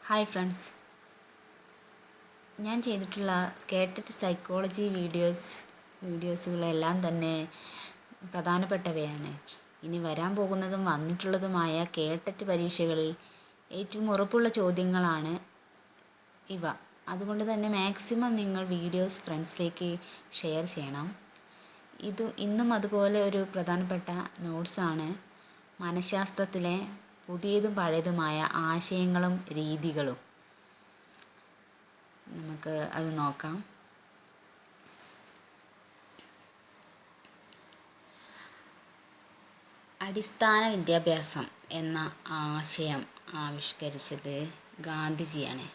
Hi friends, ഞാൻ ചെയ്തിട്ടുള്ള കേട്ടിട്ട് സൈക്കോളജി വീഡിയോസുകളെല്ലാം തന്നെ പ്രധാനപ്പെട്ടവയാണ്. ഇനി വരാൻ പോകുന്നതും വന്നിട്ടുള്ളതുമായ കേട്ടിട്ട് പരീക്ഷകളിൽ ഏറ്റവും ഉറപ്പുള്ള ചോദ്യങ്ങളാണ് ഇവ. അതുകൊണ്ട് തന്നെ മാക്സിമം നിങ്ങൾ വീഡിയോസ് ഫ്രണ്ട്സിലേക്ക് ഷെയർ ചെയ്യണം. ഇന്നും അതുപോലെ ഒരു പ്രധാനപ്പെട്ട നോട്ട്സാണ് മനഃശാസ്ത്രത്തിലെ പുതിയതും പഴയതുമായ ആശയങ്ങളും രീതികളും. നമുക്ക് അത് നോക്കാം. അടിസ്ഥാന വിദ്യാഭ്യാസം എന്ന ആശയം ആവിഷ്കരിച്ചത് ഗാന്ധിജിയാണ്.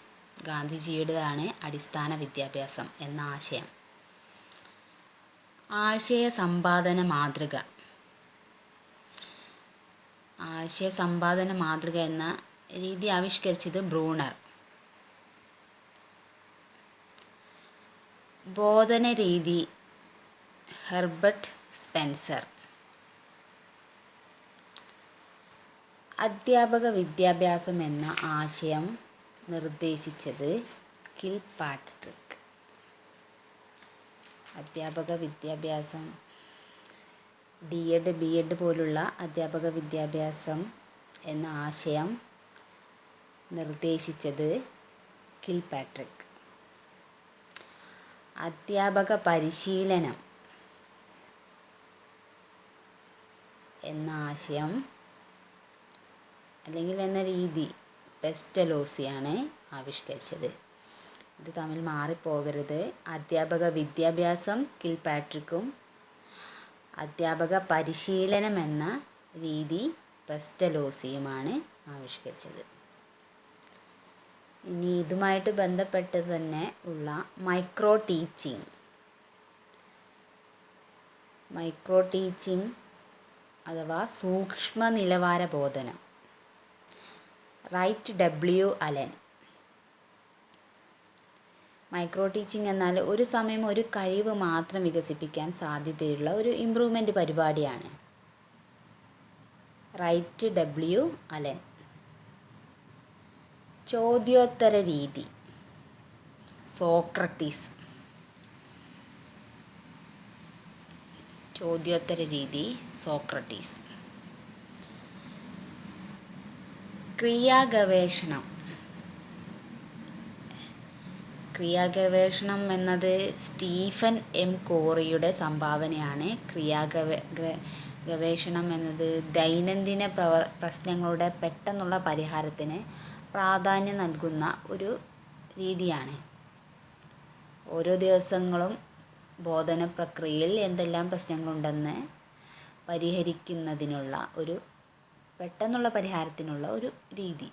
ഗാന്ധിജിയുടേതാണ് അടിസ്ഥാന വിദ്യാഭ്യാസം എന്ന ആശയം. ആശയ സമ്പാദന മാതൃക എന്ന രീതി ആവിഷ്കരിച്ചത് ബ്രൂണർ. ബോധന രീതി ഹെർബർട്ട് സ്പെൻസർ. അധ്യാപക വിദ്യാഭ്യാസം എന്ന ആശയം നിർദ്ദേശിച്ചത് കിൽപാട്രിക്. അധ്യാപക വിദ്യാഭ്യാസം, D.Ed, B.Ed പോലുള്ള അധ്യാപക വിദ്യാഭ്യാസം എന്ന ആശയം നിർദ്ദേശിച്ചത് കിൽപാട്രിക്. അധ്യാപക പരിശീലനം എന്ന ആശയം അല്ലെങ്കിൽ എന്ന രീതി പെസ്റ്റലോസിയാണ് ആവിഷ്കരിച്ചത്. ഇത് തമ്മിൽ മാറിപ്പോകരുത്. അധ്യാപക വിദ്യാഭ്യാസം കിൽപാട്രിക്കും, അധ്യാപക പരിശീലനം എന്ന രീതി പെസ്റ്റലോസിയുമാണ് ആവിഷ്കരിച്ചത്. ഇനി ഇതുമായിട്ട് ബന്ധപ്പെട്ട് തന്നെ ഉള്ള മൈക്രോ ടീച്ചിങ് അഥവാ സൂക്ഷ്മ നിലവാര ബോധനം. Dwight W. Allen. Micro teaching എന്നാൽ ഒരു സമയം ഒരു കഴിവ് മാത്രം വികസിപ്പിക്കാൻ സാധ്യതയുള്ള ഒരു ഇംപ്രൂവ്മെൻ്റ് പരിപാടിയാണ്. Wright W. അലൻ. ചോദ്യോത്തര രീതി സോക്രട്ടീസ്. ക്രിയാഗവേഷണം എന്നത് സ്റ്റീഫൻ M. കോറിയുടെ സംഭാവനയാണ്. ഗവേഷണം എന്നത് ദൈനംദിന പ്രശ്നങ്ങളുടെ പെട്ടെന്നുള്ള പരിഹാരത്തിന് പ്രാധാന്യം നൽകുന്ന ഒരു രീതിയാണ്. ഓരോ ദിവസങ്ങളും ബോധന പ്രക്രിയയിൽ എന്തെല്ലാം പ്രശ്നങ്ങളുണ്ടെന്ന് പരിഹരിക്കുന്നതിനുള്ള പെട്ടെന്നുള്ള പരിഹാരത്തിനുള്ള ഒരു രീതി.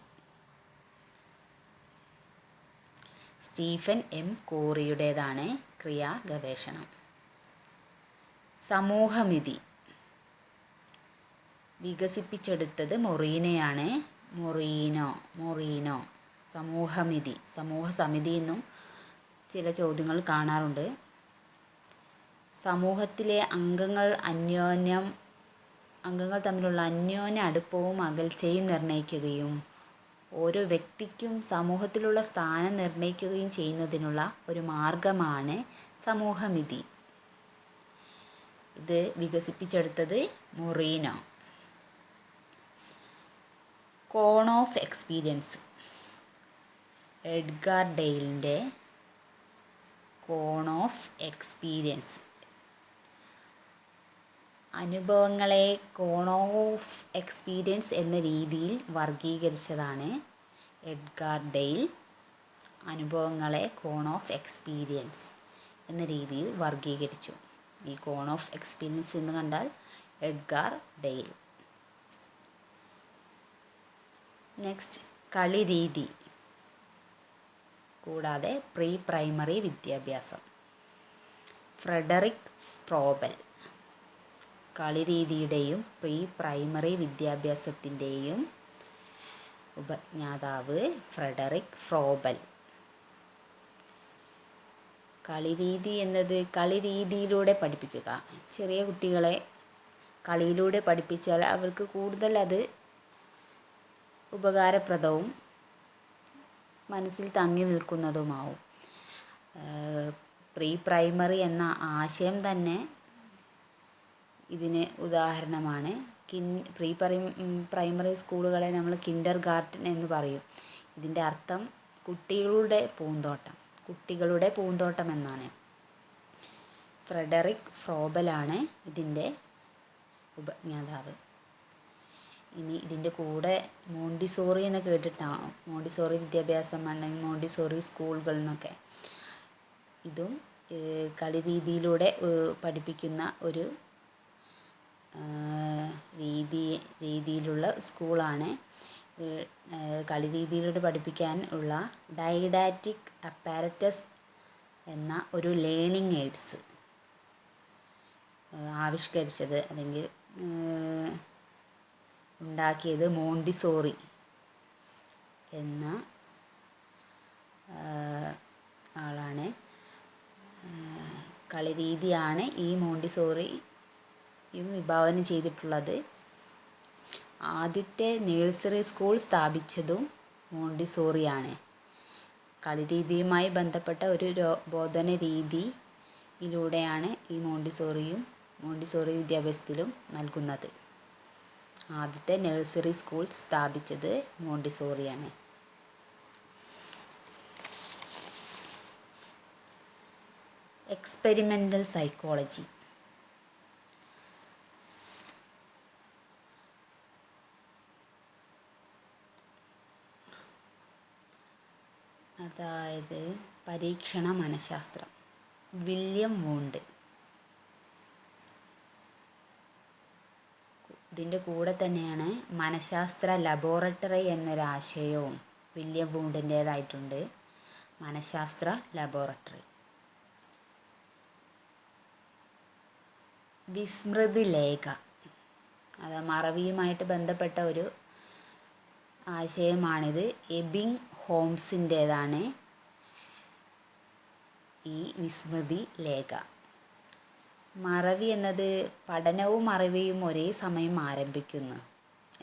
Stephen M. കോറിയുടേതാണ് ക്രിയാഗവേഷണം. സമൂഹമിതി വികസിപ്പിച്ചെടുത്തത് മൊറീനോ. സമൂഹസമിതി എന്നും ചില ചോദ്യങ്ങൾ കാണാറുണ്ട്. സമൂഹത്തിലെ അംഗങ്ങൾ തമ്മിലുള്ള അന്യോന്യ അടുപ്പവും അകൽച്ചയും നിർണ്ണയിക്കുകയും ഓരോ വ്യക്തിക്കും സമൂഹത്തിലുള്ള സ്ഥാനം നിർണ്ണയിക്കുകയും ചെയ്യുന്നതിനുള്ള ഒരു മാർഗമാണ് സമൂഹമിതി. ഇത് വികസിപ്പിച്ചെടുത്തത് Moreno. Cone of experience. Edgar ഡെയിലിൻ്റെ കോൺ ഓഫ് എക്സ്പീരിയൻസ്. അനുഭവങ്ങളെ കോൺ ഓഫ് എക്സ്പീരിയൻസ് എന്ന രീതിയിൽ വർഗീകരിച്ചതാണ് എഡ്ഗർ ഡെയിൽ. അനുഭവങ്ങളെ കോൺ ഓഫ് എക്സ്പീരിയൻസ് എന്ന രീതിയിൽ വർഗീകരിച്ചു. ഈ കോൺ ഓഫ് എക്സ്പീരിയൻസ് എന്ന് കണ്ടാൽ എഡ്ഗർ ഡെയിൽ. നെക്സ്റ്റ് കളിരീതി കൂടാതെ പ്രീ പ്രൈമറി വിദ്യാഭ്യാസം. Friedrich Froebel. കളിരീതിയുടെയും പ്രീ പ്രൈമറി വിദ്യാഭ്യാസത്തിൻ്റെയും ഉപജ്ഞാതാവ് ഫ്രെഡറിക് ഫ്രോബൽ. കളിരീതി എന്നത് കളിരീതിയിലൂടെ പഠിപ്പിക്കുക. ചെറിയ കുട്ടികളെ കളിയിലൂടെ പഠിപ്പിച്ചാൽ അവർക്ക് കൂടുതൽ അത് ഉപകാരപ്രദവും മനസ്സിൽ തങ്ങി നിൽക്കുന്നതുമാവും. പ്രീ പ്രൈമറി എന്ന ആശയം തന്നെ ഇതിന് ഉദാഹരണമാണ്. പ്രീ പ്രൈമറി സ്കൂളുകളെ നമ്മൾ കിൻഡർ ഗാർട്ടൻ എന്ന് പറയും. ഇതിൻ്റെ അർത്ഥം കുട്ടികളുടെ പൂന്തോട്ടം എന്നാണ്. ഫ്രെഡറിക് ഫ്രോബലാണ് ഇതിൻ്റെ ഉപജ്ഞാതാവ്. ഇനി ഇതിൻ്റെ കൂടെ മോണ്ടിസോറി എന്ന് കേട്ടിട്ടാണോ? മോണ്ടിസോറി വിദ്യാഭ്യാസം അല്ലെങ്കിൽ മോണ്ടിസോറി സ്കൂളുകൾ എന്നൊക്കെ. ഇതും കളിരീതിയിലൂടെ പഠിപ്പിക്കുന്ന ഒരു രീതിയിലുള്ള സ്കൂളാണ്. കളിരീതിയിലൂടെ പഠിപ്പിക്കാൻ ഉള്ള ഡൈഡാറ്റിക് അപ്പാരറ്റസ് എന്ന ഒരു ലേണിംഗ് എയ്ഡ്സ് ആവിഷ്കരിച്ചത് അല്ലെങ്കിൽ ഉണ്ടാക്കിയത് മോണ്ടിസോറി എന്ന ആളാണ്. കളിരീതിയാണ് ഈ മോണ്ടിസോറിയും വിഭാവനം ചെയ്തിട്ടുള്ളത്. ആദ്യത്തെ നഴ്സറി സ്കൂൾ സ്ഥാപിച്ചതും മോണ്ടിസോറിയാണ്. കളിരീതിയുമായി ബന്ധപ്പെട്ട ഒരു ബോധന രീതിയിലൂടെയാണ് ഈ മോണ്ടിസോറി വിദ്യാഭ്യാസത്തിലും നൽകുന്നത്. ആദ്യത്തെ നഴ്സറി സ്കൂൾ സ്ഥാപിച്ചത് മോണ്ടിസോറിയാണ്. Experimental psychology. അതായത് പരീക്ഷണ മനഃശാസ്ത്രം. William Wundt. ഇതിൻ്റെ കൂടെ തന്നെയാണ് മനഃശാസ്ത്ര ലബോറട്ടറി എന്നൊരാശയവും വില്യം വൂണ്ടിൻ്റേതായിട്ടുണ്ട്. മനഃശാസ്ത്ര ലബോറട്ടറി. വിസ്മൃതി ലേഖ. അത് മറവിയുമായിട്ട് ബന്ധപ്പെട്ട ഒരു ആശയമാണിത്. എബിങ് ഹോംസിൻ്റേതാണ് ഈ വിസ്മൃതി ലേഖ. മറവി എന്നത് പഠനവും മറവിയും ഒരേ സമയം ആരംഭിക്കുന്നു.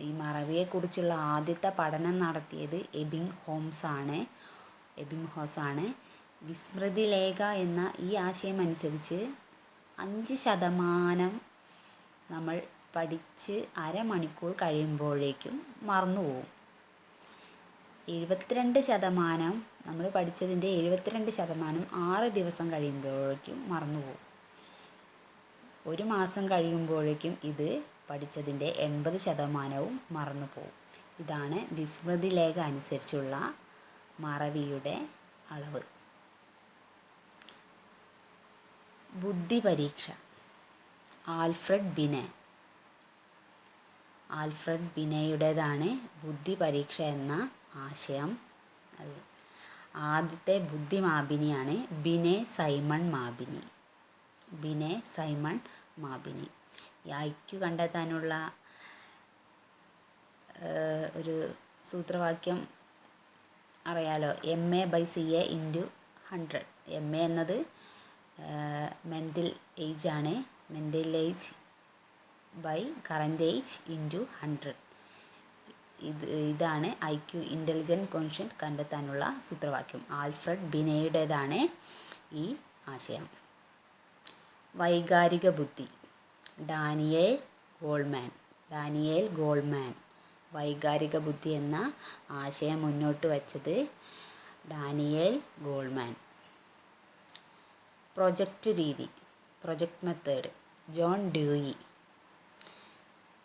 ഈ മറവിയെക്കുറിച്ചുള്ള ആദ്യത്തെ പഠനം നടത്തിയത് എബിങ് ഹോംസാണ്. വിസ്മൃതി ലേഖ എന്ന ഈ ആശയം അനുസരിച്ച് 5% നമ്മൾ പഠിച്ച് അരമണിക്കൂർ കഴിയുമ്പോഴേക്കും മറന്നുപോകും. 72% നമ്മൾ പഠിച്ചതിൻ്റെ 72% 6 ദിവസം കഴിയുമ്പോഴേക്കും മറന്നുപോകും. 1 മാസം കഴിയുമ്പോഴേക്കും ഇത് പഠിച്ചതിൻ്റെ 80% മറന്നുപോകും. ഇതാണ് വിസ്മൃതി ലേഖ അനുസരിച്ചുള്ള മറവിയുടെ അളവ്. ബുദ്ധി പരീക്ഷ. ആൽഫ്രഡ് ബിനെയുടേതാണ് ബുദ്ധി പരീക്ഷ എന്ന ആശയം. ആദ്യത്തെ ബുദ്ധിമാപിനിയാണ് ബിനെ സൈമൺ മാപിനി. ഈ IQ കണ്ടെത്താനുള്ള ഒരു സൂത്രവാക്യം അറിയാലോ. MA/CA × 100. MA എന്നത് മെൻ്റൽ ഏജ് ആണ്. Mental age by current age × 100. ഇതാണ് IQ ഇൻ്റലിജൻറ്റ് ക്വോഷ്യൻ്റ് കണ്ടെത്താനുള്ള സൂത്രവാക്യം. ആൽഫ്രഡ് ബിനെയുടേതാണ് ഈ ആശയം. വൈകാരിക ബുദ്ധി. ഡാനിയേൽ ഗോൾമാൻ വൈകാരിക ബുദ്ധി എന്ന ആശയം മുന്നോട്ട് വച്ചത് Daniel Goleman. Project method. John Dewey.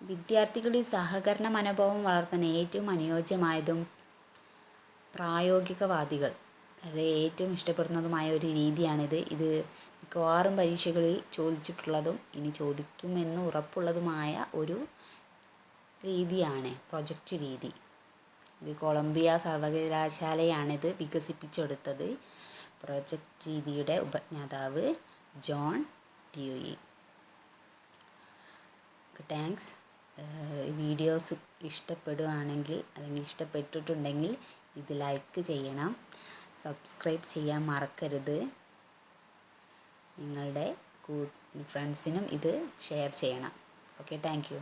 വിദ്യാർത്ഥികളിൽ സഹകരണ മനോഭാവം വളർത്താൻ ഏറ്റവും അനുയോജ്യമായതും പ്രായോഗികവാദികൾ അത് ഏറ്റവും ഇഷ്ടപ്പെടുന്നതുമായ ഒരു രീതിയാണിത്. ഇത് മിക്കവാറും പരീക്ഷകളിൽ ചോദിച്ചിട്ടുള്ളതും ഇനി ചോദിക്കുമെന്ന് ഉറപ്പുള്ളതുമായ ഒരു രീതിയാണ് പ്രൊജക്റ്റ് രീതി. ഇത് കൊളംബിയ സർവകലാശാലയാണിത് വികസിപ്പിച്ചെടുത്തത്. പ്രൊജക്റ്റ് രീതിയുടെ ഉപജ്ഞാതാവ് ജോൺ ഡ്യൂയി. താങ്ക്സ്. വീഡിയോസ് ഇഷ്ടപ്പെടുകയാണെങ്കിൽ അല്ലെങ്കിൽ ഇഷ്ടപ്പെട്ടിട്ടുണ്ടെങ്കിൽ ഇത് ലൈക്ക് ചെയ്യണം, സബ്സ്ക്രൈബ് ചെയ്യാൻ മറക്കരുത്. നിങ്ങളുടെ ഫ്രണ്ട്സിനും ഇത് ഷെയർ ചെയ്യണം. Okay, thank you.